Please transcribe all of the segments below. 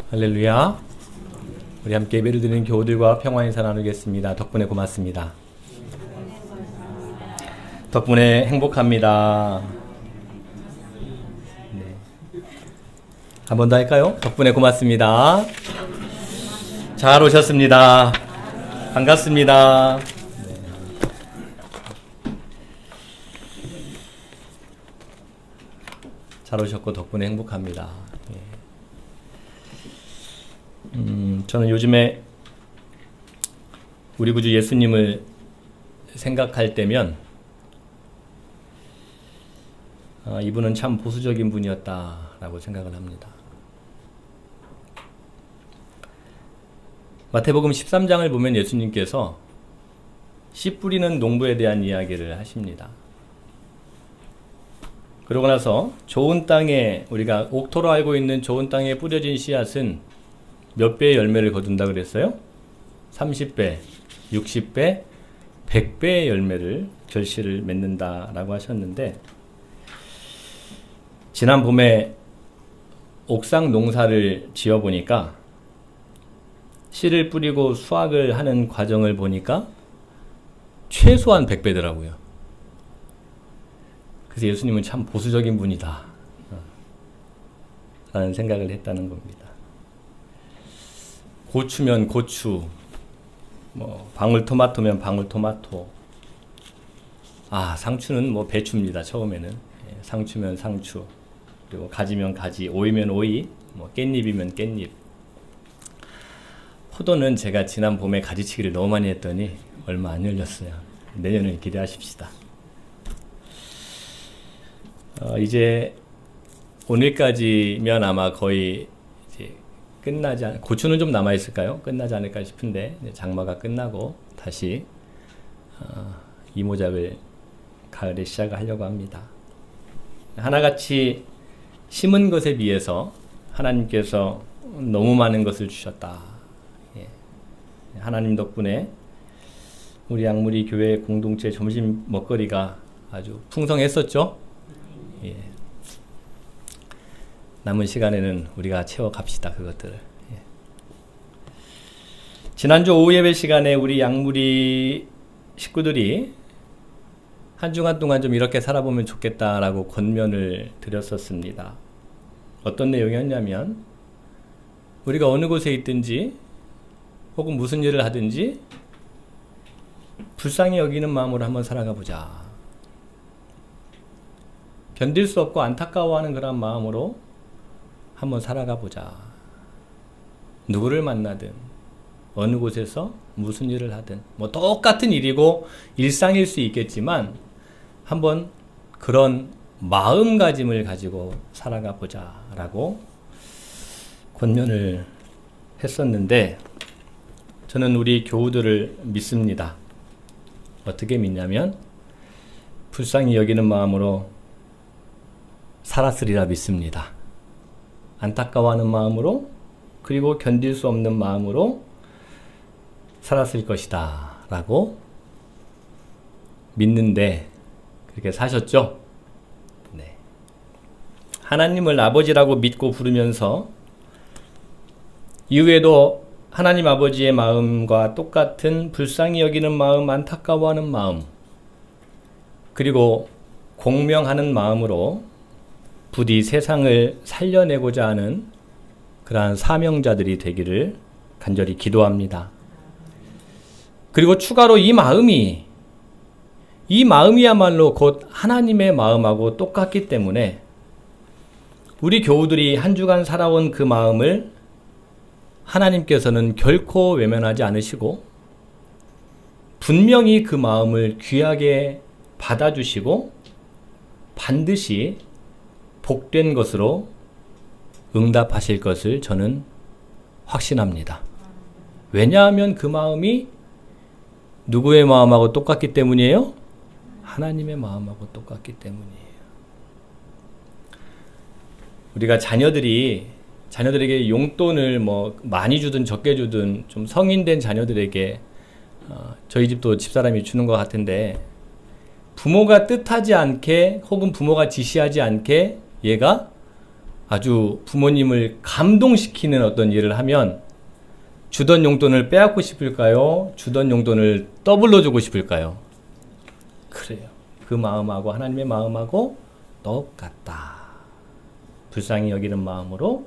할렐루야. 우리 함께 예배를 드리는 교우들과 평화 인사 나누겠습니다. 덕분에 고맙습니다. 덕분에 행복합니다. 네. 한 번 더 할까요? 덕분에 고맙습니다. 잘 오셨습니다. 반갑습니다. 네. 잘 오셨고 덕분에 행복합니다. 저는 요즘에 우리 구주 예수님을 생각할 때면 이분은 참 보수적인 분이었다라고 생각을 합니다. 마태복음 13장을 보면 예수님께서 씨 뿌리는 농부에 대한 이야기를 하십니다. 그러고 나서 좋은 땅에, 우리가 옥토로 알고 있는 좋은 땅에 뿌려진 씨앗은 몇 배의 열매를 거둔다 그랬어요? 30배, 60배, 100배의 열매를 결실을 맺는다라고 하셨는데, 지난 봄에 옥상 농사를 지어보니까 씨를 뿌리고 수확을 하는 과정을 보니까 최소한 100배더라고요. 그래서 예수님은 참 보수적인 분이다 라는 생각을 했다는 겁니다. 고추면 고추, 방울토마토면 방울토마토. 상추는 배추입니다. 처음에는 상추면 상추, 그리고 가지면 가지, 오이면 오이, 깻잎이면 깻잎. 포도는 제가 지난 봄에 가지치기를 너무 많이 했더니 얼마 안 열렸어요. 내년을 기대하십시다. 이제 오늘까지면 아마 거의 고추는 좀 남아있을까요? 끝나지 않을까 싶은데 장마가 끝나고 다시 이모작을 가을에 시작하려고 합니다. 하나같이 심은 것에 비해서 하나님께서 너무 많은 것을 주셨다. 하나님 덕분에 우리 양무리 교회 공동체 점심 먹거리가 아주 풍성했었죠. 남은 시간에는 우리가 채워갑시다. 그것들을. 지난주 오후 예배 시간에 우리 양무리 식구들이 한 주간 동안 좀 이렇게 살아보면 좋겠다라고 권면을 드렸었습니다. 어떤 내용이었냐면, 우리가 어느 곳에 있든지 혹은 무슨 일을 하든지 불쌍히 여기는 마음으로 한번 살아가 보자. 견딜 수 없고 안타까워하는 그런 마음으로 한번 살아가 보자. 누구를 만나든 어느 곳에서 무슨 일을 하든 똑같은 일이고 일상일 수 있겠지만 한번 그런 마음가짐을 가지고 살아가 보자 라고 권면을 했었는데, 저는 우리 교우들을 믿습니다. 어떻게 믿냐면 불쌍히 여기는 마음으로 살았으리라 믿습니다. 안타까워하는 마음으로, 그리고 견딜 수 없는 마음으로 살았을 것이다 라고 믿는데, 그렇게 사셨죠? 네. 하나님을 아버지라고 믿고 부르면서 이후에도 하나님 아버지의 마음과 똑같은 불쌍히 여기는 마음, 안타까워하는 마음, 그리고 공명하는 마음으로 부디 세상을 살려내고자 하는 그러한 사명자들이 되기를 간절히 기도합니다. 그리고 추가로 이 마음이야말로 곧 하나님의 마음하고 똑같기 때문에 우리 교우들이 한 주간 살아온 그 마음을 하나님께서는 결코 외면하지 않으시고 분명히 그 마음을 귀하게 받아주시고 반드시 복된 것으로 응답하실 것을 저는 확신합니다. 왜냐하면 그 마음이 누구의 마음하고 똑같기 때문이에요? 하나님의 마음하고 똑같기 때문이에요. 우리가 자녀들에게 용돈을 많이 주든 적게 주든 좀 성인된 자녀들에게 저희 집도 집사람이 주는 것 같은데, 부모가 뜻하지 않게 혹은 부모가 지시하지 않게 얘가 아주 부모님을 감동시키는 어떤 일을 하면 주던 용돈을 빼앗고 싶을까요? 주던 용돈을 더블로 주고 싶을까요? 그래요. 그 마음하고 하나님의 마음하고 똑같다. 불쌍히 여기는 마음으로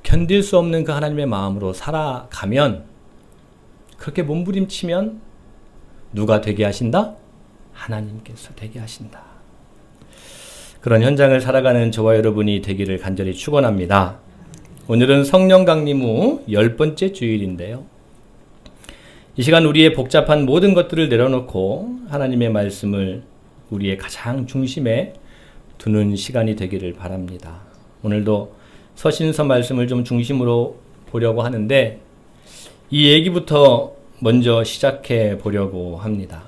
견딜 수 없는 그 하나님의 마음으로 살아가면, 그렇게 몸부림치면 누가 되게 하신다? 하나님께서 되게 하신다. 그런 현장을 살아가는 저와 여러분이 되기를 간절히 축원합니다. 오늘은 성령 강림 후 10번째 주일인데요. 이 시간 우리의 복잡한 모든 것들을 내려놓고 하나님의 말씀을 우리의 가장 중심에 두는 시간이 되기를 바랍니다. 오늘도 서신서 말씀을 좀 중심으로 보려고 하는데 이 얘기부터 먼저 시작해 보려고 합니다.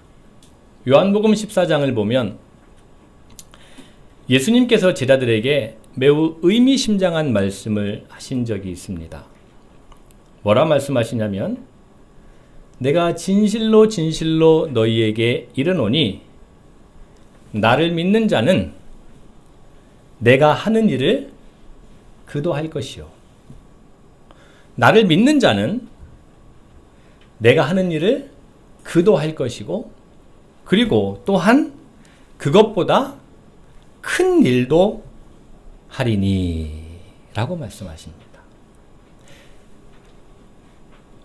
요한복음 14장을 보면 예수님께서 제자들에게 매우 의미심장한 말씀을 하신 적이 있습니다. 뭐라 말씀하시냐면, 내가 진실로 진실로 너희에게 이르노니 나를 믿는 자는 내가 하는 일을 그도 할 것이요. 나를 믿는 자는 내가 하는 일을 그도 할 것이고, 그리고 또한 그것보다 큰 일도 하리니 라고 말씀하십니다.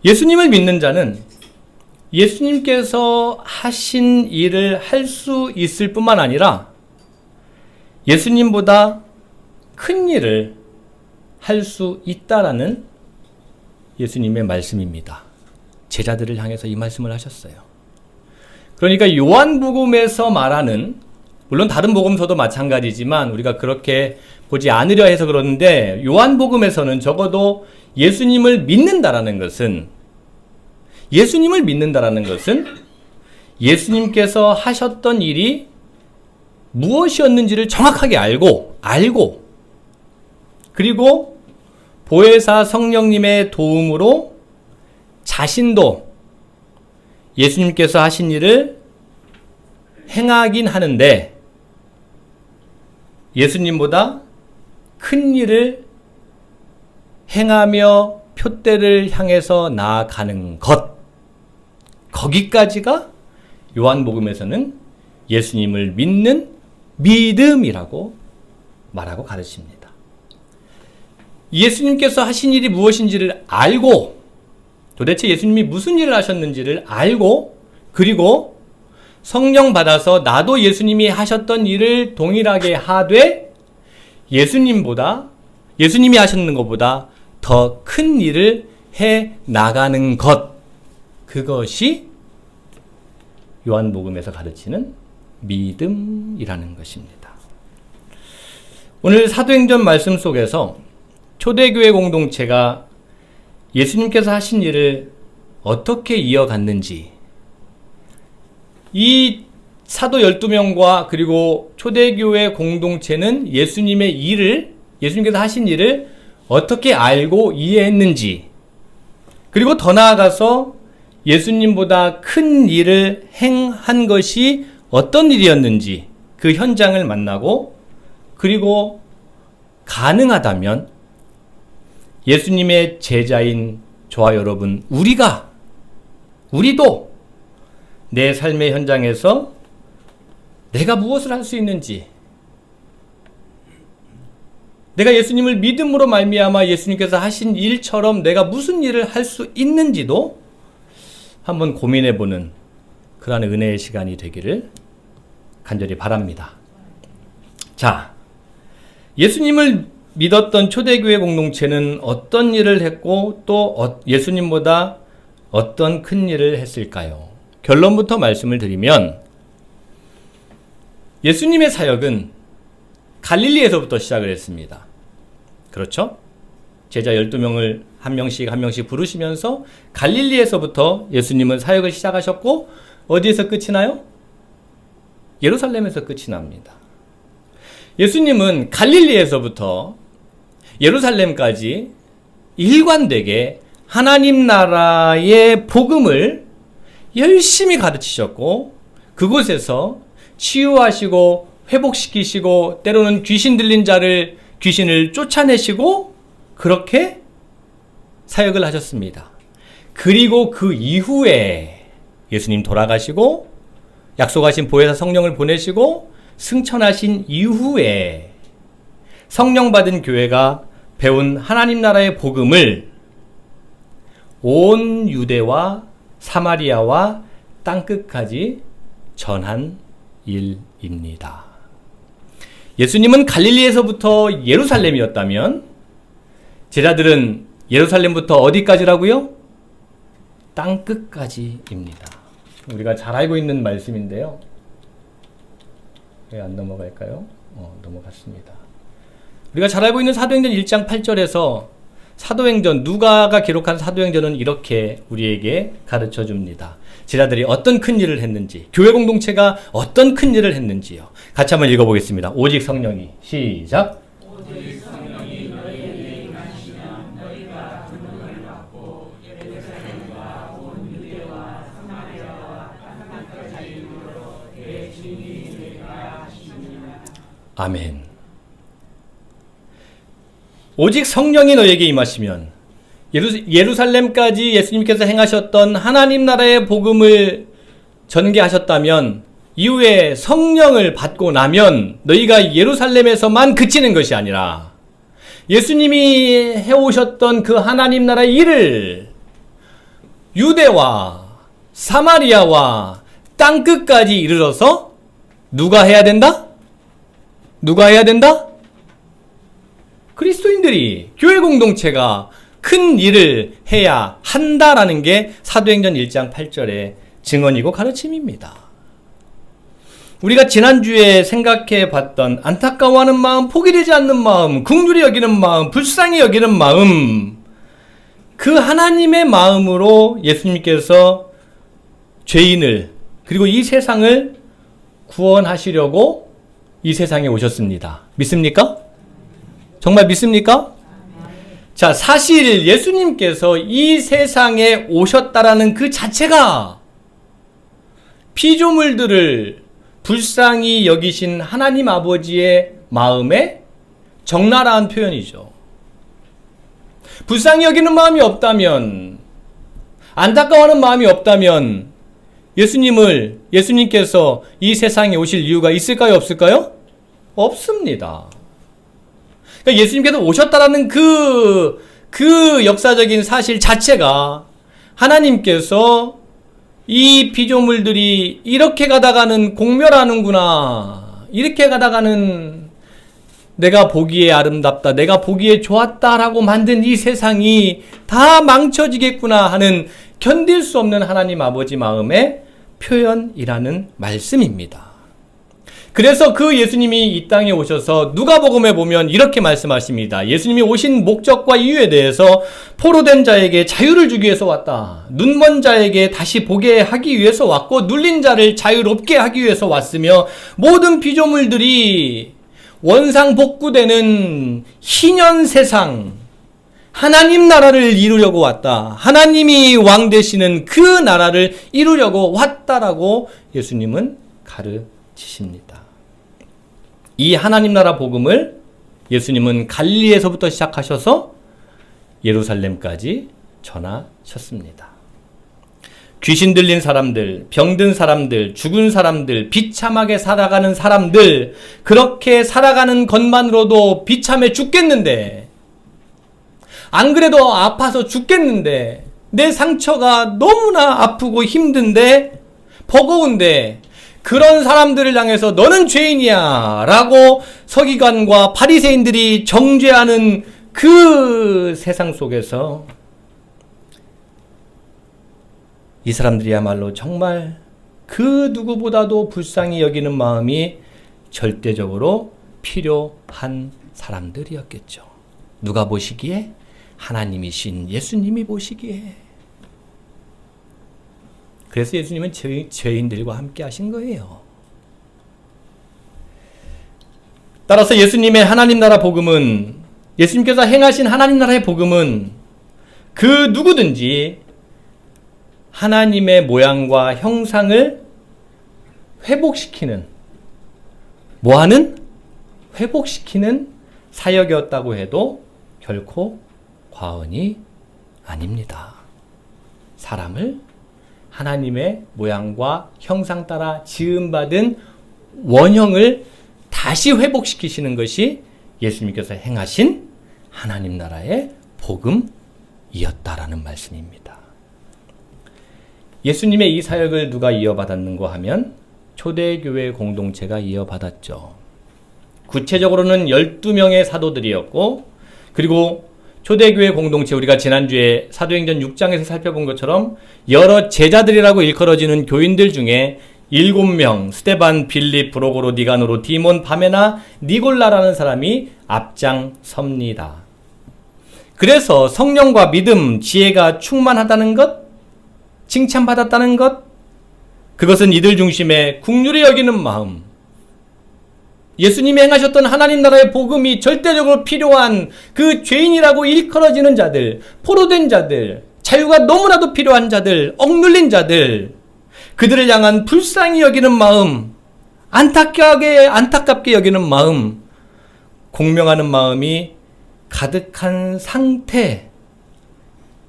예수님을 믿는 자는 예수님께서 하신 일을 할 수 있을 뿐만 아니라 예수님보다 큰 일을 할 수 있다라는 예수님의 말씀입니다. 제자들을 향해서 이 말씀을 하셨어요. 그러니까 요한복음에서 말하는, 물론 다른 복음서도 마찬가지지만 우리가 그렇게 보지 않으려 해서 그러는데, 요한복음에서는 적어도 예수님을 믿는다라는 것은 예수님께서 하셨던 일이 무엇이었는지를 정확하게 알고 그리고 보혜사 성령님의 도움으로 자신도 예수님께서 하신 일을 행하긴 하는데 예수님보다 큰 일을 행하며 표대를 향해서 나아가는 것, 거기까지가 요한복음에서는 예수님을 믿는 믿음이라고 말하고 가르칩니다. 예수님께서 하신 일이 무엇인지를 알고, 도대체 예수님이 무슨 일을 하셨는지를 알고, 그리고 성령 받아서 나도 예수님이 하셨던 일을 동일하게 하되 예수님이 하셨는 것보다 더 큰 일을 해 나가는 것, 그것이 요한복음에서 가르치는 믿음이라는 것입니다. 오늘 사도행전 말씀 속에서 초대교회 공동체가 예수님께서 하신 일을 어떻게 이어갔는지, 이 사도 12명과 그리고 초대교회 공동체는 예수님께서 하신 일을 어떻게 알고 이해했는지, 그리고 더 나아가서 예수님보다 큰 일을 행한 것이 어떤 일이었는지 그 현장을 만나고, 그리고 가능하다면 예수님의 제자인 저와 여러분, 우리도 내 삶의 현장에서 내가 무엇을 할 수 있는지, 내가 예수님을 믿음으로 말미암아 예수님께서 하신 일처럼 내가 무슨 일을 할 수 있는지도 한번 고민해보는 그러한 은혜의 시간이 되기를 간절히 바랍니다. 자, 예수님을 믿었던 초대교회 공동체는 어떤 일을 했고 또 예수님보다 어떤 큰 일을 했을까요? 결론부터 말씀을 드리면 예수님의 사역은 갈릴리에서부터 시작을 했습니다. 그렇죠? 제자 12명을 한 명씩 부르시면서 갈릴리에서부터 예수님은 사역을 시작하셨고, 어디에서 끝이 나요? 예루살렘에서 끝이 납니다. 예수님은 갈릴리에서부터 예루살렘까지 일관되게 하나님 나라의 복음을 열심히 가르치셨고, 그곳에서 치유하시고 회복시키시고, 때로는 귀신 들린 자를 귀신을 쫓아내시고 그렇게 사역을 하셨습니다. 그리고 그 이후에 예수님 돌아가시고 약속하신 보혜사 성령을 보내시고 승천하신 이후에 성령 받은 교회가 배운 하나님 나라의 복음을 온 유대와 사마리아와 땅끝까지 전한 일입니다. 예수님은 갈릴리에서부터 예루살렘이었다면 제자들은 예루살렘부터 어디까지라고요? 땅끝까지입니다. 우리가 잘 알고 있는 말씀인데요. 왜 안 넘어갈까요? 넘어갔습니다. 우리가 잘 알고 있는 사도행전 1장 8절에서 사도행전, 누가가 기록한 사도행전은 이렇게 우리에게 가르쳐 줍니다. 제자들이 어떤 큰 일을 했는지, 교회 공동체가 어떤 큰 일을 했는지요. 같이 한번 읽어보겠습니다. 오직 성령이, 시작. 오직 성령이 너희에게 임하시면 너희가 권능을 받고 예루살렘과 온 유대와 사마리아와 땅끝까지 이르러 내 주인이 되리라 하시니라. 아멘. 오직 성령이 너에게 임하시면 예루살렘까지 예수님께서 행하셨던 하나님 나라의 복음을 전개하셨다면 이후에 성령을 받고 나면 너희가 예루살렘에서만 그치는 것이 아니라 예수님이 해오셨던 그 하나님 나라의 일을 유대와 사마리아와 땅끝까지 이르러서 누가 해야 된다? 누가 해야 된다? 그리스도인들이, 교회 공동체가 큰 일을 해야 한다라는 게 사도행전 1장 8절의 증언이고 가르침입니다. 우리가 지난주에 생각해 봤던 안타까워하는 마음, 포기되지 않는 마음, 긍휼히 여기는 마음, 불쌍히 여기는 마음, 그 하나님의 마음으로 예수님께서 죄인을 그리고 이 세상을 구원하시려고 이 세상에 오셨습니다. 믿습니까? 정말 믿습니까? 자, 사실 예수님께서 이 세상에 오셨다라는 그 자체가 피조물들을 불쌍히 여기신 하나님 아버지의 마음에 적나라한 표현이죠. 불쌍히 여기는 마음이 없다면, 안타까워하는 마음이 없다면 예수님께서 이 세상에 오실 이유가 있을까요? 없을까요? 없습니다. 그러니까 예수님께서 오셨다라는 그 역사적인 사실 자체가 하나님께서 이 피조물들이 이렇게 가다가는 공멸하는구나, 이렇게 가다가는 내가 보기에 아름답다, 내가 보기에 좋았다라고 만든 이 세상이 다 망쳐지겠구나 하는 견딜 수 없는 하나님 아버지 마음의 표현이라는 말씀입니다. 그래서 그 예수님이 이 땅에 오셔서 누가복음에 보면 이렇게 말씀하십니다. 예수님이 오신 목적과 이유에 대해서 포로된 자에게 자유를 주기 위해서 왔다. 눈먼 자에게 다시 보게 하기 위해서 왔고 눌린 자를 자유롭게 하기 위해서 왔으며 모든 피조물들이 원상복구되는 희년 세상, 하나님 나라를 이루려고 왔다. 하나님이 왕 되시는 그 나라를 이루려고 왔다라고 예수님은 가르치십니다. 이 하나님 나라 복음을 예수님은 갈릴리에서부터 시작하셔서 예루살렘까지 전하셨습니다. 귀신 들린 사람들, 병든 사람들, 죽은 사람들, 비참하게 살아가는 사람들, 그렇게 살아가는 것만으로도 비참해 죽겠는데, 안 그래도 아파서 죽겠는데, 내 상처가 너무나 아프고 힘든데, 버거운데, 그런 사람들을 향해서 너는 죄인이야 라고 서기관과 바리새인들이 정죄하는 그 세상 속에서 이 사람들이야말로 정말 그 누구보다도 불쌍히 여기는 마음이 절대적으로 필요한 사람들이었겠죠. 누가 보시기에? 하나님이신 예수님이 보시기에. 그래서 예수님은 죄인들과 함께 하신 거예요. 따라서 예수님의 하나님 나라 복음은, 예수님께서 행하신 하나님 나라의 복음은 그 누구든지 하나님의 모양과 형상을 회복시키는, 회복시키는 사역이었다고 해도 결코 과언이 아닙니다. 사람을 하나님의 모양과 형상 따라 지음받은 원형을 다시 회복시키시는 것이 예수님께서 행하신 하나님 나라의 복음이었다라는 말씀입니다. 예수님의 이 사역을 누가 이어받았는가 하면 초대교회 공동체가 이어받았죠. 구체적으로는 12명의 사도들이었고, 그리고 초대교회 공동체, 우리가 지난주에 사도행전 6장에서 살펴본 것처럼 여러 제자들이라고 일컬어지는 교인들 중에 7명, 스데반, 빌립, 브로고로, 니가노로, 디몬, 바메나, 니골라라는 사람이 앞장섭니다. 그래서 성령과 믿음, 지혜가 충만하다는 것, 칭찬받았다는 것, 그것은 이들 중심에 긍휼히 여기는 마음, 예수님이 행하셨던 하나님 나라의 복음이 절대적으로 필요한 그 죄인이라고 일컬어지는 자들, 포로된 자들, 자유가 너무나도 필요한 자들, 억눌린 자들, 그들을 향한 불쌍히 여기는 마음, 안타깝게 여기는 마음, 공명하는 마음이 가득한 상태,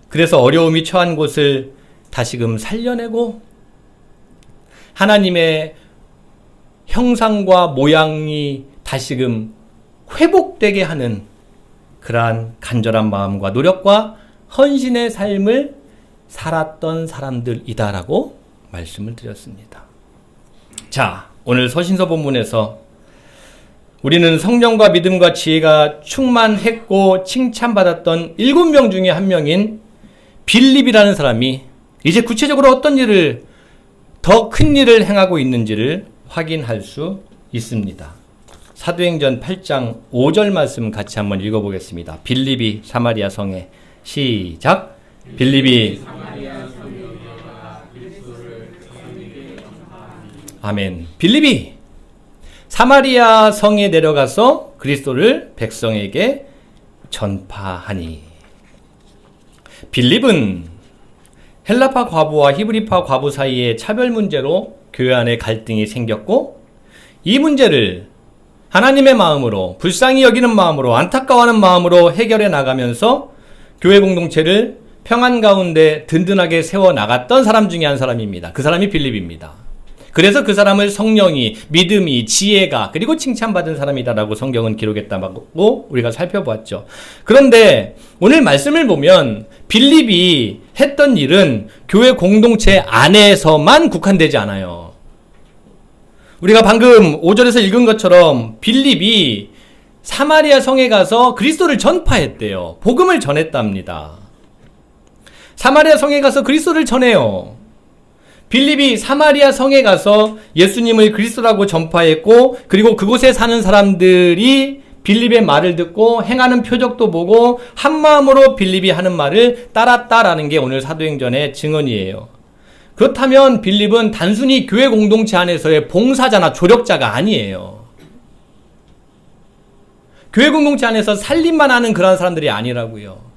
그래서 어려움이 처한 곳을 다시금 살려내고 하나님의 형상과 모양이 다시금 회복되게 하는 그러한 간절한 마음과 노력과 헌신의 삶을 살았던 사람들이다라고 말씀을 드렸습니다. 자, 오늘 서신서 본문에서 우리는 성령과 믿음과 지혜가 충만했고 칭찬받았던 7명 중에 한 명인 빌립이라는 사람이 이제 구체적으로 어떤 일을, 더 큰 일을 행하고 있는지를 확인할 수 있습니다. 사도행전 8장 5절 말씀 같이 한번 읽어보겠습니다. 빌립이 사마리아 성에, 시작. 빌립이 아멘. 빌립이 사마리아 성에 내려가서 그리스도를 백성에게 전파하니. 빌립은 헬라파 과부와 히브리파 과부 사이의 차별 문제로 교회 안에 갈등이 생겼고, 이 문제를 하나님의 마음으로, 불쌍히 여기는 마음으로, 안타까워하는 마음으로 해결해 나가면서 교회 공동체를 평안 가운데 든든하게 세워나갔던 사람 중에 한 사람입니다. 그 사람이 빌립입니다. 그래서 그 사람을 성령이, 믿음이, 지혜가, 그리고 칭찬받은 사람이다라고 성경은 기록했다고 우리가 살펴보았죠. 그런데 오늘 말씀을 보면 빌립이 했던 일은 교회 공동체 안에서만 국한되지 않아요. 우리가 방금 5절에서 읽은 것처럼 빌립이 사마리아 성에 가서 그리스도를 전파했대요. 복음을 전했답니다. 사마리아 성에 가서 그리스도를 전해요. 빌립이 사마리아 성에 가서 예수님을 그리스도라고 전파했고, 그리고 그곳에 사는 사람들이 빌립의 말을 듣고 행하는 표적도 보고 한마음으로 빌립이 하는 말을 따랐다라는 게 오늘 사도행전의 증언이에요. 그렇다면 빌립은 단순히 교회 공동체 안에서의 봉사자나 조력자가 아니에요. 교회 공동체 안에서 살림만 하는 그런 사람들이 아니라고요.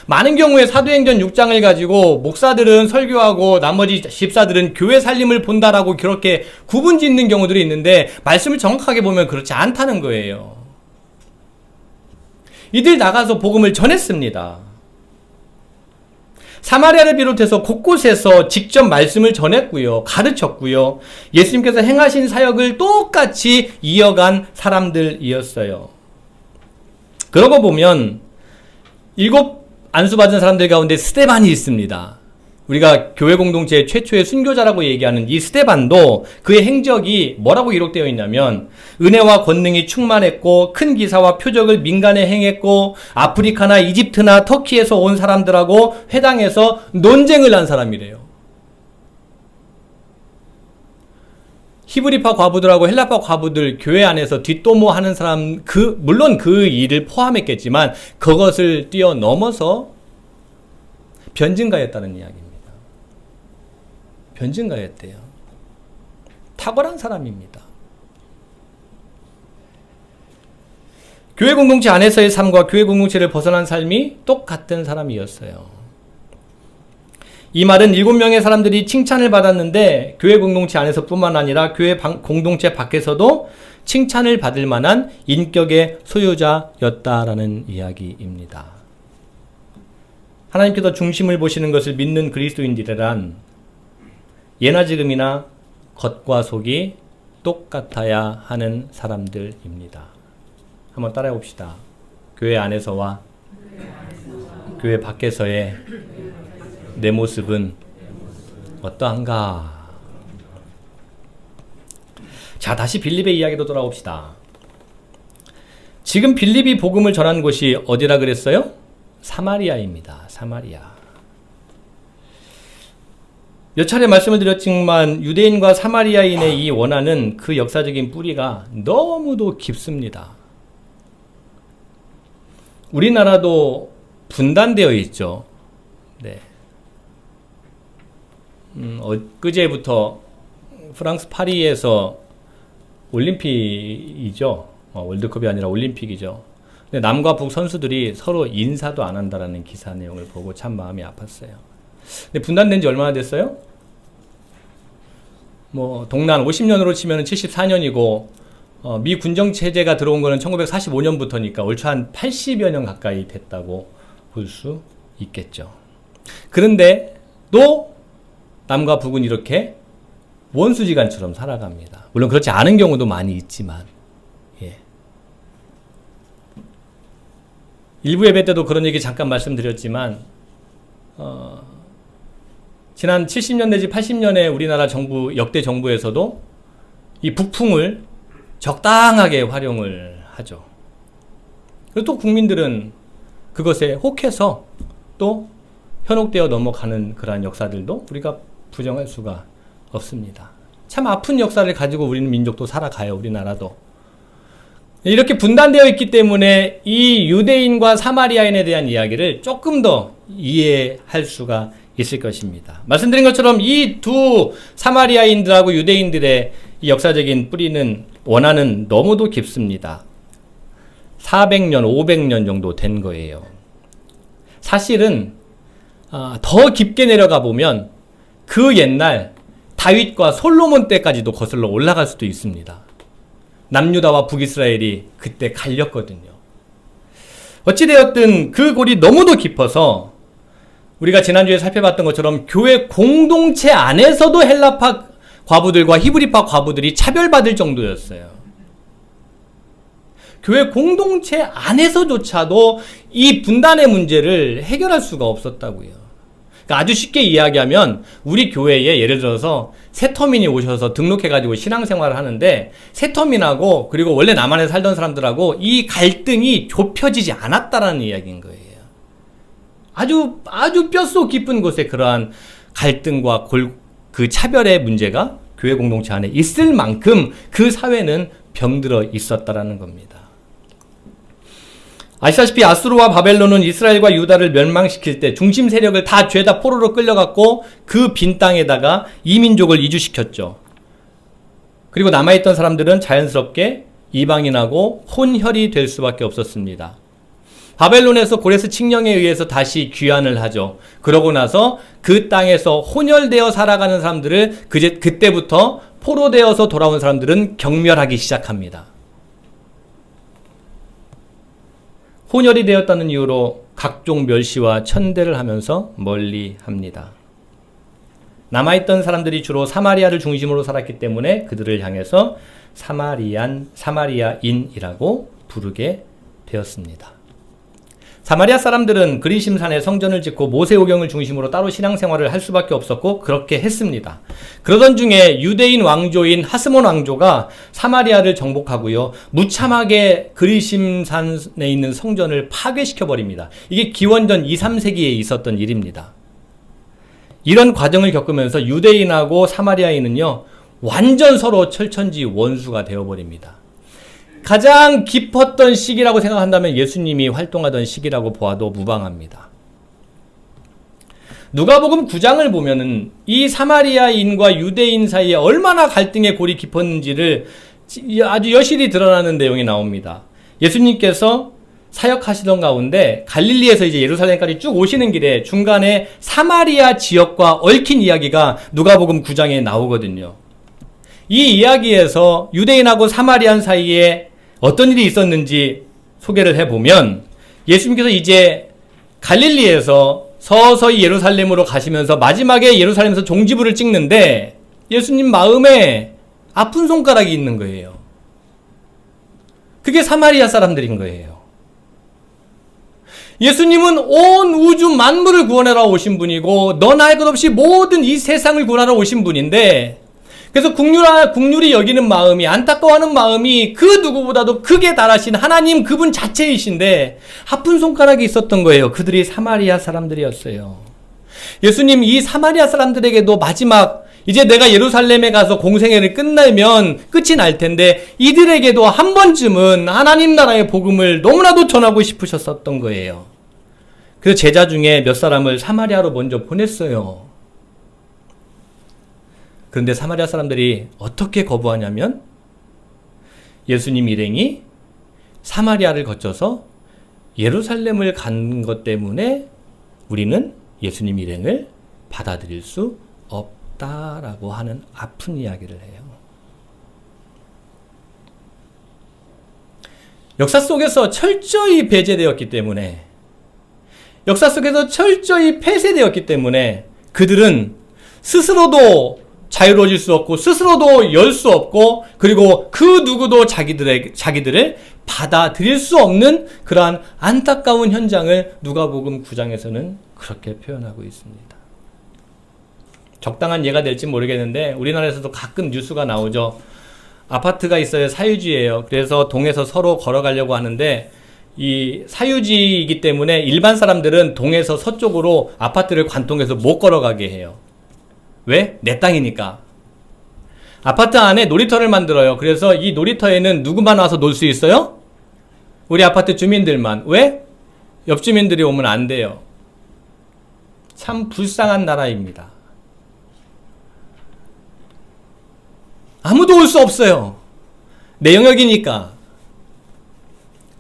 많은 경우에 사도행전 6장을 가지고 목사들은 설교하고 나머지 집사들은 교회 살림을 본다라고 그렇게 구분짓는 경우들이 있는데, 말씀을 정확하게 보면 그렇지 않다는 거예요. 이들 나가서 복음을 전했습니다. 사마리아를 비롯해서 곳곳에서 직접 말씀을 전했고요, 가르쳤고요, 예수님께서 행하신 사역을 똑같이 이어간 사람들이었어요. 그러고 보면 7 안수받은 사람들 가운데 스데반이 있습니다. 우리가 교회 공동체의 최초의 순교자라고 얘기하는 이 스데반도 그의 행적이 뭐라고 기록되어 있냐면, 은혜와 권능이 충만했고 큰 기사와 표적을 민간에 행했고 아프리카나 이집트나 터키에서 온 사람들하고 회당에서 논쟁을 한 사람이래요. 히브리파 과부들하고 헬라파 과부들 교회 안에서 뒷도모하는 사람, 물론 그 일을 포함했겠지만 그것을 뛰어넘어서 변증가였다는 이야기입니다. 변증가였대요. 탁월한 사람입니다. 교회 공동체 안에서의 삶과 교회 공동체를 벗어난 삶이 똑같은 사람이었어요. 이 말은 7명의 사람들이 칭찬을 받았는데 교회 공동체 안에서뿐만 아니라 교회 공동체 밖에서도 칭찬을 받을 만한 인격의 소유자였다라는 이야기입니다. 하나님께서 중심을 보시는 것을 믿는 그리스도인들이란 예나 지금이나 겉과 속이 똑같아야 하는 사람들입니다. 한번 따라해 봅시다. 교회 안에서와 교회 밖에서의 내 모습은 어떠한가? 자, 다시 빌립의 이야기로 돌아옵시다. 지금 빌립이 복음을 전한 곳이 어디라 그랬어요? 사마리아입니다. 사마리아. 몇 차례 말씀을 드렸지만 유대인과 사마리아인의 이 원한은 그 역사적인 뿌리가 너무도 깊습니다. 우리나라도 분단되어 있죠. 네. 엊그제부터 프랑스 파리에서 올림픽이죠. 월드컵이 아니라 올림픽이죠. 근데 남과 북 선수들이 서로 인사도 안 한다라는 기사 내용을 보고 참 마음이 아팠어요. 근데 분단된 지 얼마나 됐어요? 동란 50년으로 치면 74년이고, 미 군정체제가 들어온 거는 1945년부터니까 얼추 한 80여 년 가까이 됐다고 볼 수 있겠죠. 그런데 또 남과 북은 이렇게 원수지간처럼 살아갑니다. 물론 그렇지 않은 경우도 많이 있지만, 예. 일부 예배 때도 그런 얘기 잠깐 말씀드렸지만, 지난 70년 내지 80년에 우리나라 정부, 역대 정부에서도 이 북풍을 적당하게 활용을 하죠. 그리고 또 국민들은 그것에 혹해서 또 현혹되어 넘어가는 그러한 역사들도 우리가 부정할 수가 없습니다. 참 아픈 역사를 가지고 우리는 민족도 살아가요. 우리나라도. 이렇게 분단되어 있기 때문에 이 유대인과 사마리아인에 대한 이야기를 조금 더 이해할 수가 있을 것입니다. 말씀드린 것처럼 이 두 사마리아인들하고 유대인들의 이 역사적인 뿌리는 원한은 너무도 깊습니다. 400년, 500년 정도 된 거예요. 사실은 더 깊게 내려가 보면 그 옛날 다윗과 솔로몬 때까지도 거슬러 올라갈 수도 있습니다. 남유다와 북이스라엘이 그때 갈렸거든요. 어찌되었든 그 골이 너무도 깊어서 우리가 지난주에 살펴봤던 것처럼 교회 공동체 안에서도 헬라파 과부들과 히브리파 과부들이 차별받을 정도였어요. 교회 공동체 안에서조차도 이 분단의 문제를 해결할 수가 없었다고요. 그러니까 아주 쉽게 이야기하면 우리 교회에 예를 들어서 세터민이 오셔서 등록해가지고 신앙생활을 하는데 세터민하고 그리고 원래 남한에 살던 사람들하고 이 갈등이 좁혀지지 않았다라는 이야기인 거예요. 아주 뼛속 깊은 곳에 그러한 갈등과 그 차별의 문제가 교회 공동체 안에 있을 만큼 그 사회는 병들어 있었다라는 겁니다. 아시다시피 아수르와 바벨론은 이스라엘과 유다를 멸망시킬 때 중심 세력을 다 죄다 포로로 끌려갔고 그 빈 땅에다가 이민족을 이주시켰죠. 그리고 남아있던 사람들은 자연스럽게 이방인하고 혼혈이 될 수밖에 없었습니다. 바벨론에서 고레스 칙령에 의해서 다시 귀환을 하죠. 그러고 나서 그 땅에서 혼혈되어 살아가는 사람들을 그때부터 포로되어서 돌아온 사람들은 경멸하기 시작합니다. 혼혈이 되었다는 이유로 각종 멸시와 천대를 하면서 멀리합니다. 남아있던 사람들이 주로 사마리아를 중심으로 살았기 때문에 그들을 향해서 사마리아인이라고 부르게 되었습니다. 사마리아 사람들은 그리심산에 성전을 짓고 모세오경을 중심으로 따로 신앙생활을 할 수밖에 없었고 그렇게 했습니다. 그러던 중에 유대인 왕조인 하스몬 왕조가 사마리아를 정복하고요. 무참하게 그리심산에 있는 성전을 파괴시켜버립니다. 이게 기원전 2, 3세기에 있었던 일입니다. 이런 과정을 겪으면서 유대인하고 사마리아인은요. 완전 서로 철천지 원수가 되어버립니다. 가장 깊었던 시기라고 생각한다면 예수님이 활동하던 시기라고 보아도 무방합니다. 누가복음 9장을 보면은 이 사마리아인과 유대인 사이에 얼마나 갈등의 골이 깊었는지를 아주 여실히 드러나는 내용이 나옵니다. 예수님께서 사역하시던 가운데 갈릴리에서 이제 예루살렘까지 쭉 오시는 길에 중간에 사마리아 지역과 얽힌 이야기가 누가복음 9장에 나오거든요. 이 이야기에서 유대인하고 사마리안 사이에 어떤 일이 있었는지 소개를 해보면 예수님께서 이제 갈릴리에서 서서히 예루살렘으로 가시면서 마지막에 예루살렘에서 종지부를 찍는데 예수님 마음에 아픈 손가락이 있는 거예요. 그게 사마리아 사람들인 거예요. 예수님은 온 우주 만물을 구원하러 오신 분이고 너나 할 것 없이 모든 이 세상을 구원하러 오신 분인데 그래서 국률이 여기는 마음이 안타까워하는 마음이 그 누구보다도 크게 달하신 하나님 그분 자체이신데 아픈 손가락이 있었던 거예요. 그들이 사마리아 사람들이었어요. 예수님 이 사마리아 사람들에게도 마지막 이제 내가 예루살렘에 가서 공생애를 끝내면 끝이 날 텐데 이들에게도 한 번쯤은 하나님 나라의 복음을 너무나도 전하고 싶으셨었던 거예요. 그래서 제자 중에 몇 사람을 사마리아로 먼저 보냈어요. 그런데 사마리아 사람들이 어떻게 거부하냐면 예수님 일행이 사마리아를 거쳐서 예루살렘을 간 것 때문에 우리는 예수님 일행을 받아들일 수 없다라고 하는 아픈 이야기를 해요. 역사 속에서 철저히 배제되었기 때문에 역사 속에서 철저히 폐쇄되었기 때문에 그들은 스스로도 자유로워질 수 없고 스스로도 열 수 없고 그리고 그 누구도 자기들을 받아들일 수 없는 그러한 안타까운 현장을 누가복음 9장에서는 그렇게 표현하고 있습니다. 적당한 예가 될지 모르겠는데 우리나라에서도 가끔 뉴스가 나오죠. 아파트가 있어요. 사유지예요. 그래서 동에서 서로 걸어가려고 하는데 이 사유지이기 때문에 일반 사람들은 동에서 서쪽으로 아파트를 관통해서 못 걸어가게 해요. 왜? 내 땅이니까. 아파트 안에 놀이터를 만들어요. 그래서 이 놀이터에는 누구만 와서 놀 수 있어요? 우리 아파트 주민들만. 왜? 옆 주민들이 오면 안 돼요. 참 불쌍한 나라입니다. 아무도 올 수 없어요. 내 영역이니까.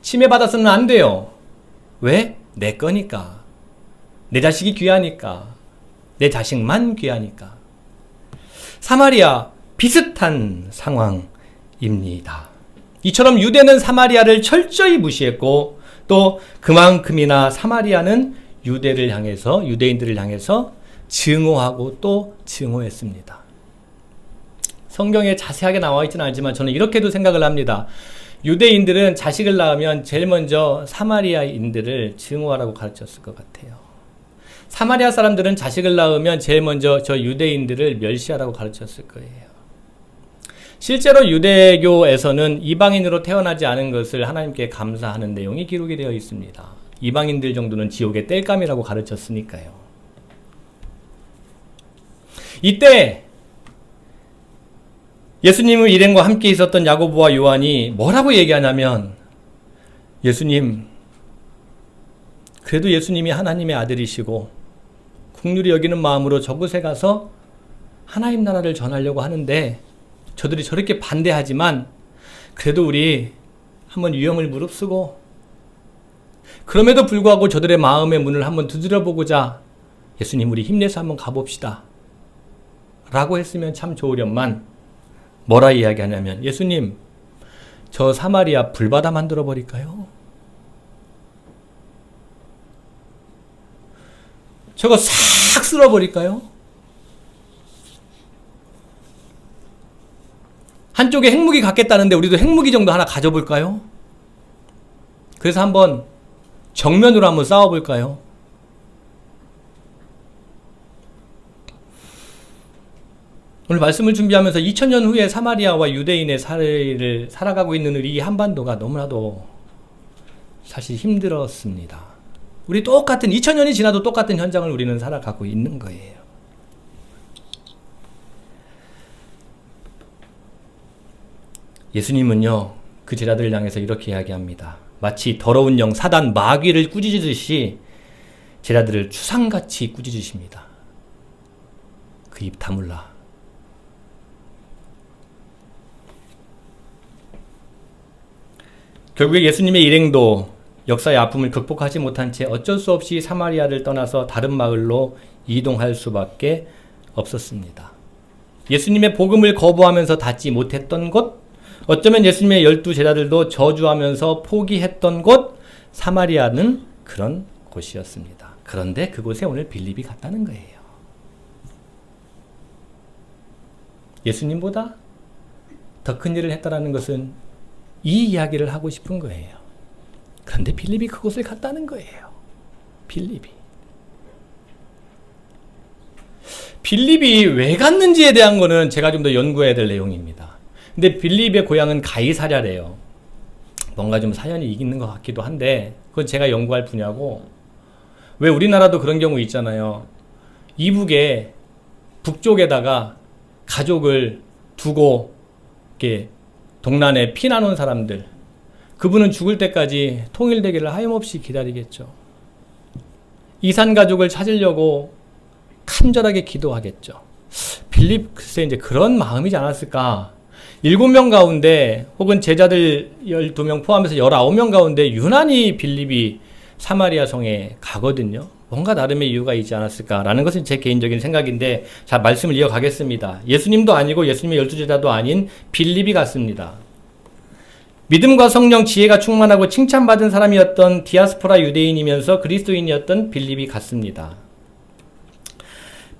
침해받아서는 안 돼요. 왜? 내 거니까. 내 자식이 귀하니까. 내 자식만 귀하니까. 사마리아 비슷한 상황입니다. 이처럼 유대는 사마리아를 철저히 무시했고 또 그만큼이나 사마리아는 유대인들을 향해서 증오하고 또 증오했습니다. 성경에 자세하게 나와 있지는 않지만 저는 이렇게도 생각을 합니다. 유대인들은 자식을 낳으면 제일 먼저 사마리아인들을 증오하라고 가르쳤을 것 같아요. 사마리아 사람들은 자식을 낳으면 제일 먼저 저 유대인들을 멸시하라고 가르쳤을 거예요. 실제로 유대교에서는 이방인으로 태어나지 않은 것을 하나님께 감사하는 내용이 기록이 되어 있습니다. 이방인들 정도는 지옥의 땔감이라고 가르쳤으니까요. 이때 예수님의 일행과 함께 있었던 야고보와 요한이 뭐라고 얘기하냐면 예수님, 그래도 예수님이 하나님의 아들이시고 국률이 여기는 마음으로 저곳에 가서 하나님 나라를 전하려고 하는데 저들이 저렇게 반대하지만 그래도 우리 한번 위험을 무릅쓰고 그럼에도 불구하고 저들의 마음의 문을 한번 두드려보고자 예수님 우리 힘내서 한번 가봅시다 라고 했으면 참 좋으련만 뭐라 이야기하냐면 예수님 저 사마리아 불바다 만들어 버릴까요? 저거 싹 쓸어버릴까요? 한쪽에 핵무기 갖겠다는데 우리도 핵무기 정도 하나 가져볼까요? 그래서 한번 정면으로 한번 싸워볼까요? 오늘 말씀을 준비하면서 2000년 후에 사마리아와 유대인의 사회를 살아가고 있는 우리 한반도가 너무나도 사실 힘들었습니다. 우리 똑같은 2000년이 지나도 똑같은 현장을 우리는 살아가고 있는 거예요. 예수님은요, 그 제자들을 향해서 이렇게 이야기합니다. 마치 더러운 영 사단 마귀를 꾸짖듯이 제자들을 추상같이 꾸짖으십니다. 그 입 다물라. 결국에 예수님의 일행도 역사의 아픔을 극복하지 못한 채 어쩔 수 없이 사마리아를 떠나서 다른 마을로 이동할 수밖에 없었습니다. 예수님의 복음을 거부하면서 닿지 못했던 곳, 어쩌면 예수님의 12 제자들도 저주하면서 포기했던 곳, 사마리아는 그런 곳이었습니다. 그런데 그곳에 오늘 빌립이 갔다는 거예요. 예수님보다 더 큰 일을 했다라는 것은 이 이야기를 하고 싶은 거예요. 그런데 빌립이 그곳을 갔다는 거예요. 빌립이 왜 갔는지에 대한 거는 제가 좀 더 연구해야 될 내용입니다. 근데 빌립의 고향은 가이사랴래요. 뭔가 좀 사연이 있는 것 같기도 한데 그건 제가 연구할 분야고, 왜 우리나라도 그런 경우 있잖아요. 이북에 북쪽에다가 가족을 두고 이렇게 동란에 피난 온 사람들, 그분은 죽을 때까지 통일되기를 하염없이 기다리겠죠. 이산 가족을 찾으려고 간절하게 기도하겠죠. 빌립 글쎄 이제 그런 마음이지 않았을까. 7명 가운데 혹은 제자들 12명 포함해서 19명 가운데 유난히 빌립이 사마리아 성에 가거든요. 뭔가 나름의 이유가 있지 않았을까라는 것은 제 개인적인 생각인데, 자, 말씀을 이어가겠습니다. 예수님도 아니고 예수님의 12제자도 아닌 빌립이 갔습니다. 믿음과 성령 지혜가 충만하고 칭찬받은 사람이었던 디아스포라 유대인이면서 그리스도인이었던 빌립이 갔습니다.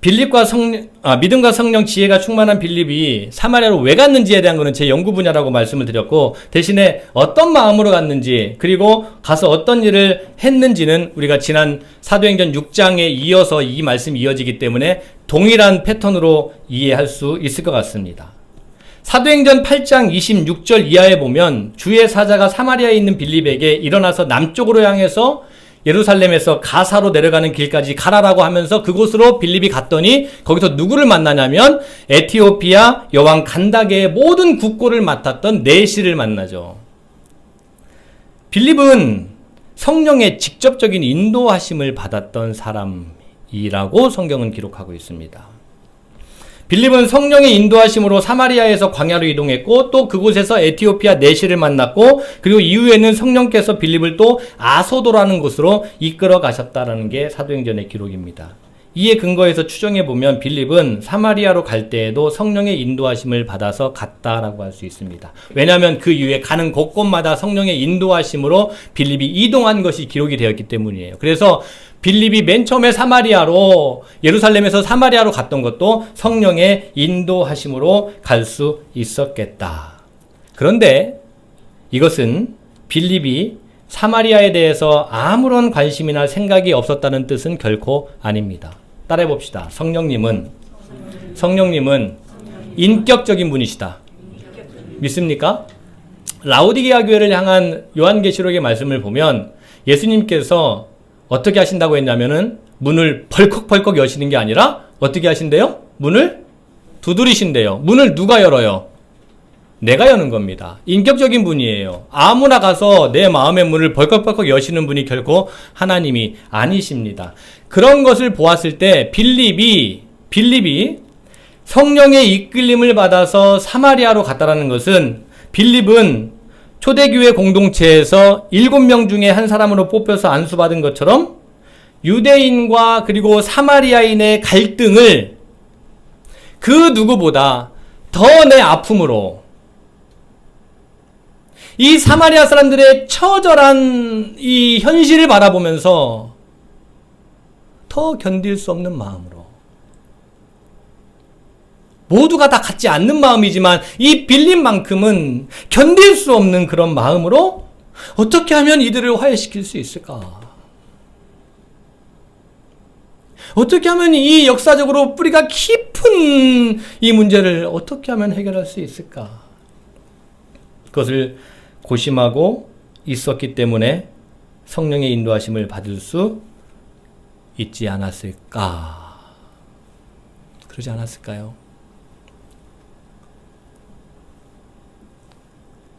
믿음과 성령 지혜가 충만한 빌립이 사마리아로 왜 갔는지에 대한 것은 제 연구 분야라고 말씀을 드렸고, 대신에 어떤 마음으로 갔는지, 그리고 가서 어떤 일을 했는지는 우리가 지난 사도행전 6장에 이어서 이 말씀이 이어지기 때문에 동일한 패턴으로 이해할 수 있을 것 같습니다. 사도행전 8장 26절 이하에 보면 주의 사자가 사마리아에 있는 빌립에게 일어나서 남쪽으로 향해서 예루살렘에서 가사로 내려가는 길까지 가라라고 하면서 그곳으로 빌립이 갔더니 거기서 누구를 만나냐면 에티오피아 여왕 간다게의 모든 국고를 맡았던 네시를 만나죠. 빌립은 성령의 직접적인 인도하심을 받았던 사람이라고 성경은 기록하고 있습니다. 빌립은 성령의 인도하심으로 사마리아에서 광야로 이동했고, 또 그곳에서 에티오피아 네시를 만났고, 그리고 이후에는 성령께서 빌립을 또 아소도라는 곳으로 이끌어 가셨다라는 게 사도행전의 기록입니다. 이에 근거해서 추정해 보면 빌립은 사마리아로 갈 때에도 성령의 인도하심을 받아서 갔다라고 할 수 있습니다. 왜냐하면 그 이후에 가는 곳곳마다 성령의 인도하심으로 빌립이 이동한 것이 기록이 되었기 때문이에요. 그래서 빌립이 맨 처음에 예루살렘에서 사마리아로 갔던 것도 성령의 인도하심으로 갈 수 있었겠다. 그런데 이것은 빌립이 사마리아에 대해서 아무런 관심이나 생각이 없었다는 뜻은 결코 아닙니다. 따라해 봅시다. 성령님은 인격적인 분이시다. 믿습니까? 라오디게아 교회를 향한 요한계시록의 말씀을 보면 예수님께서 어떻게 하신다고 했냐면은 문을 벌컥벌컥 여시는 게 아니라 어떻게 하신대요? 문을 두드리신대요. 문을 누가 열어요? 내가 여는 겁니다. 인격적인 분이에요. 아무나 가서 내 마음의 문을 벌컥벌컥 여시는 분이 결코 하나님이 아니십니다. 그런 것을 보았을 때 빌립이 성령의 이끌림을 받아서 사마리아로 갔다라는 것은, 빌립은 초대교회 공동체에서 7명 중에 한 사람으로 뽑혀서 안수받은 것처럼 유대인과 그리고 사마리아인의 갈등을 그 누구보다 더 내 아픔으로, 이 사마리아 사람들의 처절한 이 현실을 바라보면서 더 견딜 수 없는 마음으로, 모두가 다 같지 않는 마음이지만 이 빌립만큼은 견딜 수 없는 그런 마음으로 어떻게 하면 이들을 화해시킬 수 있을까? 어떻게 하면 이 역사적으로 뿌리가 깊은 이 문제를 어떻게 하면 해결할 수 있을까? 그것을 고심하고 있었기 때문에 성령의 인도하심을 받을 수 있지 않았을까? 그러지 않았을까요?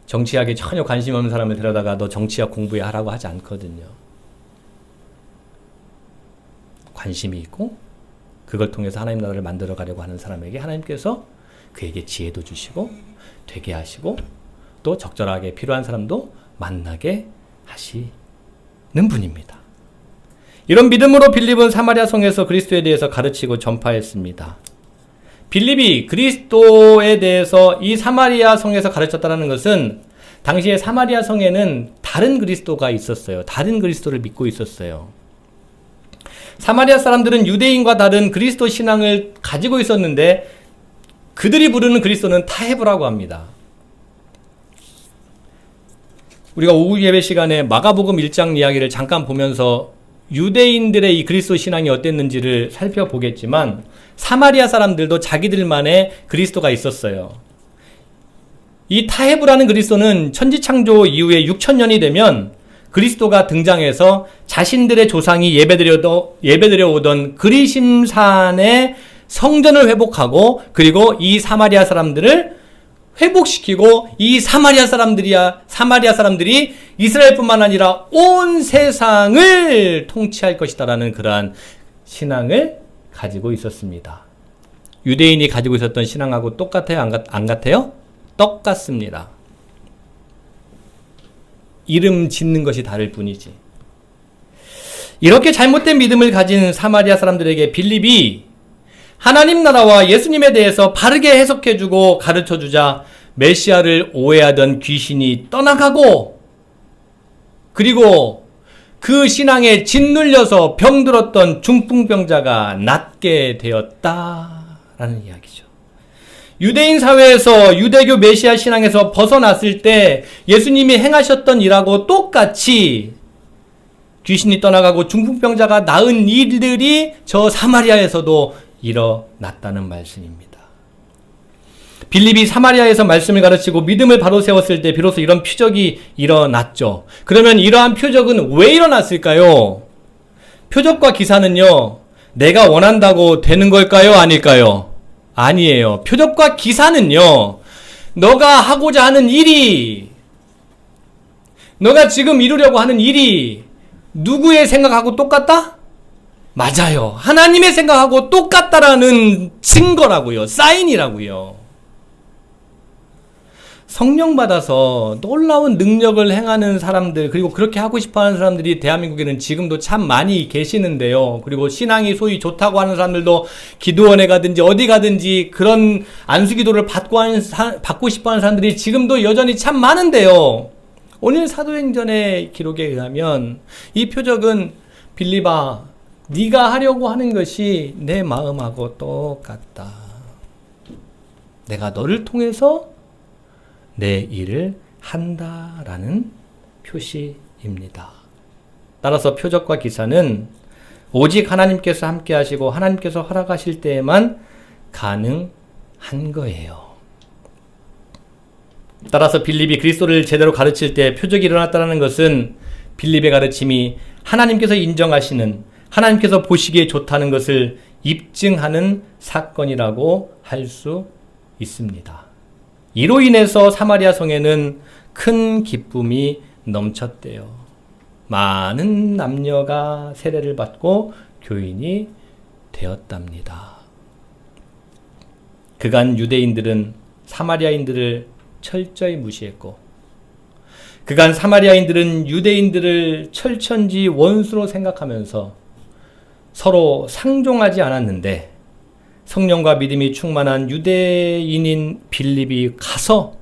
정치학에 전혀 관심 없는 사람을 데려다가 너 정치학 공부해 하라고 하지 않거든요. 관심이 있고 그걸 통해서 하나님 나라를 만들어 가려고 하는 사람에게 하나님께서 그에게 지혜도 주시고 되게 하시고 또 적절하게 필요한 사람도 만나게 하시는 분입니다. 이런 믿음으로 빌립은 사마리아 성에서 그리스도에 대해서 가르치고 전파했습니다. 빌립이 그리스도에 대해서 이 사마리아 성에서 가르쳤다는 것은 당시에 사마리아 성에는 다른 그리스도가 있었어요. 다른 그리스도를 믿고 있었어요. 사마리아 사람들은 유대인과 다른 그리스도 신앙을 가지고 있었는데 그들이 부르는 그리스도는 타헤브라고 합니다. 우리가 오후 예배 시간에 마가복음 1장 이야기를 잠깐 보면서 유대인들의 이 그리스도 신앙이 어땠는지를 살펴보겠지만 사마리아 사람들도 자기들만의 그리스도가 있었어요. 이 타헤브라는 그리스도는 천지창조 이후에 6,000년이 되면 그리스도가 등장해서 자신들의 조상이 예배드려 오던 그리심산의 성전을 회복하고 그리고 이 사마리아 사람들을 회복시키고 이 사마리아 사람들이 이스라엘뿐만 아니라 온 세상을 통치할 것이다라는 그러한 신앙을 가지고 있었습니다. 유대인이 가지고 있었던 신앙하고 똑같아요? 안 같아요? 똑같습니다. 이름 짓는 것이 다를 뿐이지. 이렇게 잘못된 믿음을 가진 사마리아 사람들에게 빌립이 하나님 나라와 예수님에 대해서 바르게 해석해주고 가르쳐주자 메시아를 오해하던 귀신이 떠나가고 그리고 그 신앙에 짓눌려서 병들었던 중풍병자가 낫게 되었다라는 이야기죠. 유대인 사회에서 유대교 메시아 신앙에서 벗어났을 때 예수님이 행하셨던 일하고 똑같이 귀신이 떠나가고 중풍병자가 나은 일들이 저 사마리아에서도 일어났다는 말씀입니다. 빌립이 사마리아에서 말씀을 가르치고 믿음을 바로 세웠을 때 비로소 이런 표적이 일어났죠. 그러면 이러한 표적은 왜 일어났을까요? 표적과 기사는요, 내가 원한다고 되는 걸까요? 아닐까요? 아니에요. 표적과 기사는요, 너가 하고자 하는 일이, 너가 지금 이루려고 하는 일이 누구의 생각하고 똑같다? 맞아요. 하나님의 생각하고 똑같다라는 증거라고요. 사인이라고요. 성령 받아서 놀라운 능력을 행하는 사람들, 그리고 그렇게 하고 싶어하는 사람들이 대한민국에는 지금도 참 많이 계시는데요. 그리고 신앙이 소위 좋다고 하는 사람들도 기도원에 가든지 어디 가든지 그런 안수기도를 받고 싶어하는 사람들이 지금도 여전히 참 많은데요. 오늘 사도행전의 기록에 의하면 이 표적은 빌립아, 네가 하려고 하는 것이 내 마음하고 똑같다. 내가 너를 통해서 내 일을 한다라는 표시입니다. 따라서 표적과 기사는 오직 하나님께서 함께 하시고 하나님께서 허락하실 때에만 가능한 거예요. 따라서 빌립이 그리스도를 제대로 가르칠 때 표적이 일어났다는 것은 빌립의 가르침이 하나님께서 인정하시는, 하나님께서 보시기에 좋다는 것을 입증하는 사건이라고 할 수 있습니다. 이로 인해서 사마리아 성에는 큰 기쁨이 넘쳤대요. 많은 남녀가 세례를 받고 교인이 되었답니다. 그간 유대인들은 사마리아인들을 철저히 무시했고, 그간 사마리아인들은 유대인들을 철천지 원수로 생각하면서 서로 상종하지 않았는데, 성령과 믿음이 충만한 유대인인 빌립이 가서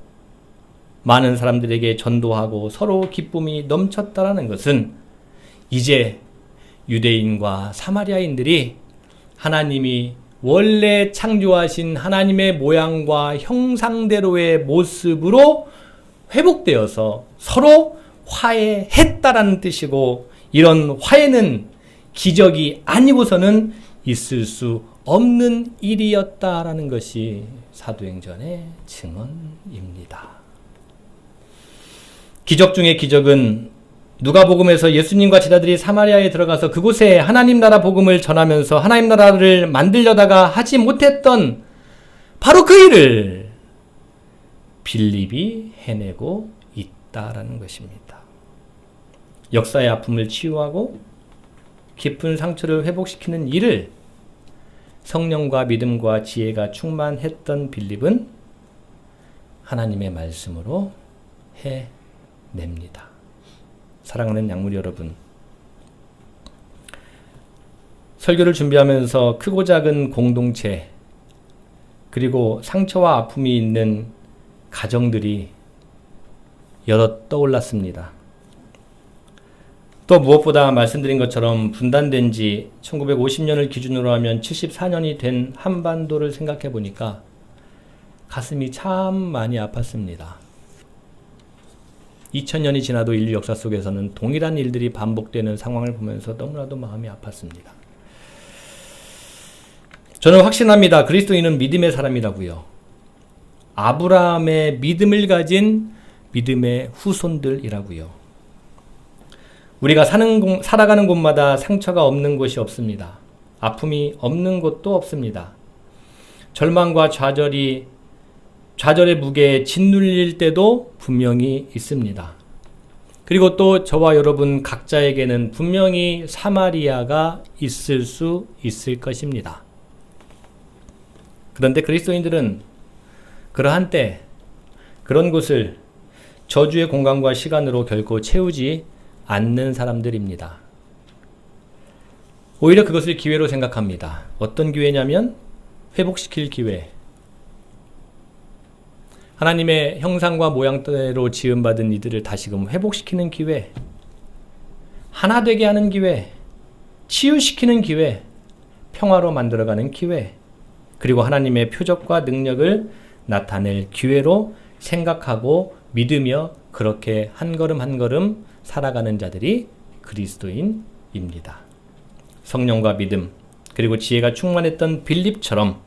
많은 사람들에게 전도하고 서로 기쁨이 넘쳤다라는 것은 이제 유대인과 사마리아인들이 하나님이 원래 창조하신 하나님의 모양과 형상대로의 모습으로 회복되어서 서로 화해했다라는 뜻이고, 이런 화해는 기적이 아니고서는 있을 수 없는 일이었다라는 것이 사도행전의 증언입니다. 기적 중의 기적은 누가복음에서 예수님과 제자들이 사마리아에 들어가서 그곳에 하나님 나라 복음을 전하면서 하나님 나라를 만들려다가 하지 못했던 바로 그 일을 빌립이 해내고 있다라는 것입니다. 역사의 아픔을 치유하고 깊은 상처를 회복시키는 일을 성령과 믿음과 지혜가 충만했던 빌립은 하나님의 말씀으로 해냅니다. 사랑하는 양무리 여러분, 설교를 준비하면서 크고 작은 공동체, 그리고 상처와 아픔이 있는 가정들이 여럿 떠올랐습니다. 또 무엇보다 말씀드린 것처럼 분단된 지 1950년을 기준으로 하면 74년이 된 한반도를 생각해 보니까 가슴이 참 많이 아팠습니다. 2000년이 지나도 인류 역사 속에서는 동일한 일들이 반복되는 상황을 보면서 너무나도 마음이 아팠습니다. 저는 확신합니다. 그리스도인은 믿음의 사람이라고요. 아브라함의 믿음을 가진 믿음의 후손들이라고요. 우리가 살아가는 곳마다 상처가 없는 곳이 없습니다. 아픔이 없는 곳도 없습니다. 절망과 좌절의 무게에 짓눌릴 때도 분명히 있습니다. 그리고 또 저와 여러분 각자에게는 분명히 사마리아가 있을 수 있을 것입니다. 그런데 그리스도인들은 그러한 때, 그런 곳을 저주의 공간과 시간으로 결코 채우지 않는 사람들입니다. 오히려 그것을 기회로 생각합니다. 어떤 기회냐면 회복시킬 기회. 하나님의 형상과 모양대로 지음받은 이들을 다시금 회복시키는 기회. 하나 되게 하는 기회. 치유시키는 기회. 평화로 만들어가는 기회. 그리고 하나님의 표적과 능력을 나타낼 기회로 생각하고 믿으며 그렇게 한 걸음 한 걸음 살아가는 자들이 그리스도인입니다. 성령과 믿음 그리고 지혜가 충만했던 빌립처럼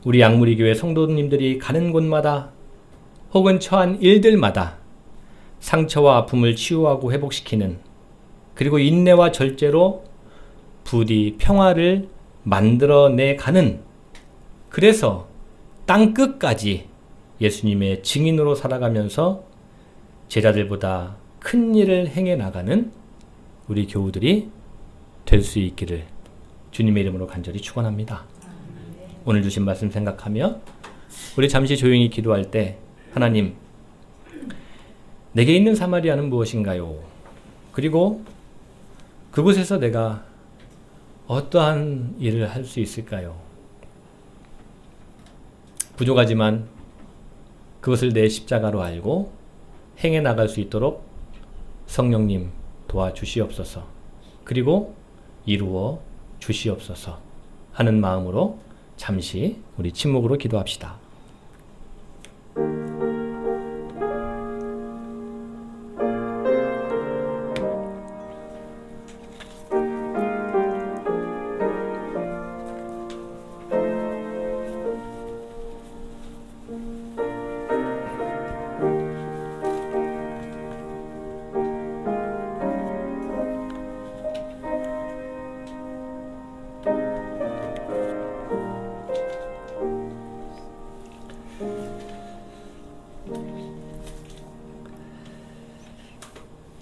우리 양무리교회 성도님들이 가는 곳마다 혹은 처한 일들마다 상처와 아픔을 치유하고 회복시키는, 그리고 인내와 절제로 부디 평화를 만들어내 가는, 그래서 땅끝까지 예수님의 증인으로 살아가면서 제자들보다 큰 일을 행해 나가는 우리 교우들이 될 수 있기를 주님의 이름으로 간절히 축원합니다. 오늘 주신 말씀 생각하며 우리 잠시 조용히 기도할 때, 하나님, 내게 있는 사마리아는 무엇인가요? 그리고 그곳에서 내가 어떠한 일을 할 수 있을까요? 부족하지만 그것을 내 십자가로 알고 행해 나갈 수 있도록 성령님 도와주시옵소서. 그리고 이루어 주시옵소서 하는 마음으로 잠시 우리 침묵으로 기도합시다.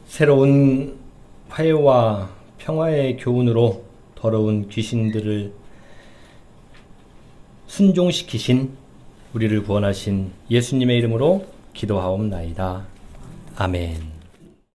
새로운 화해와 평화의 교훈으로 더러운 귀신들을 순종시키신 우리를 구원하신 예수님의 이름으로 기도하옵나이다. 아멘.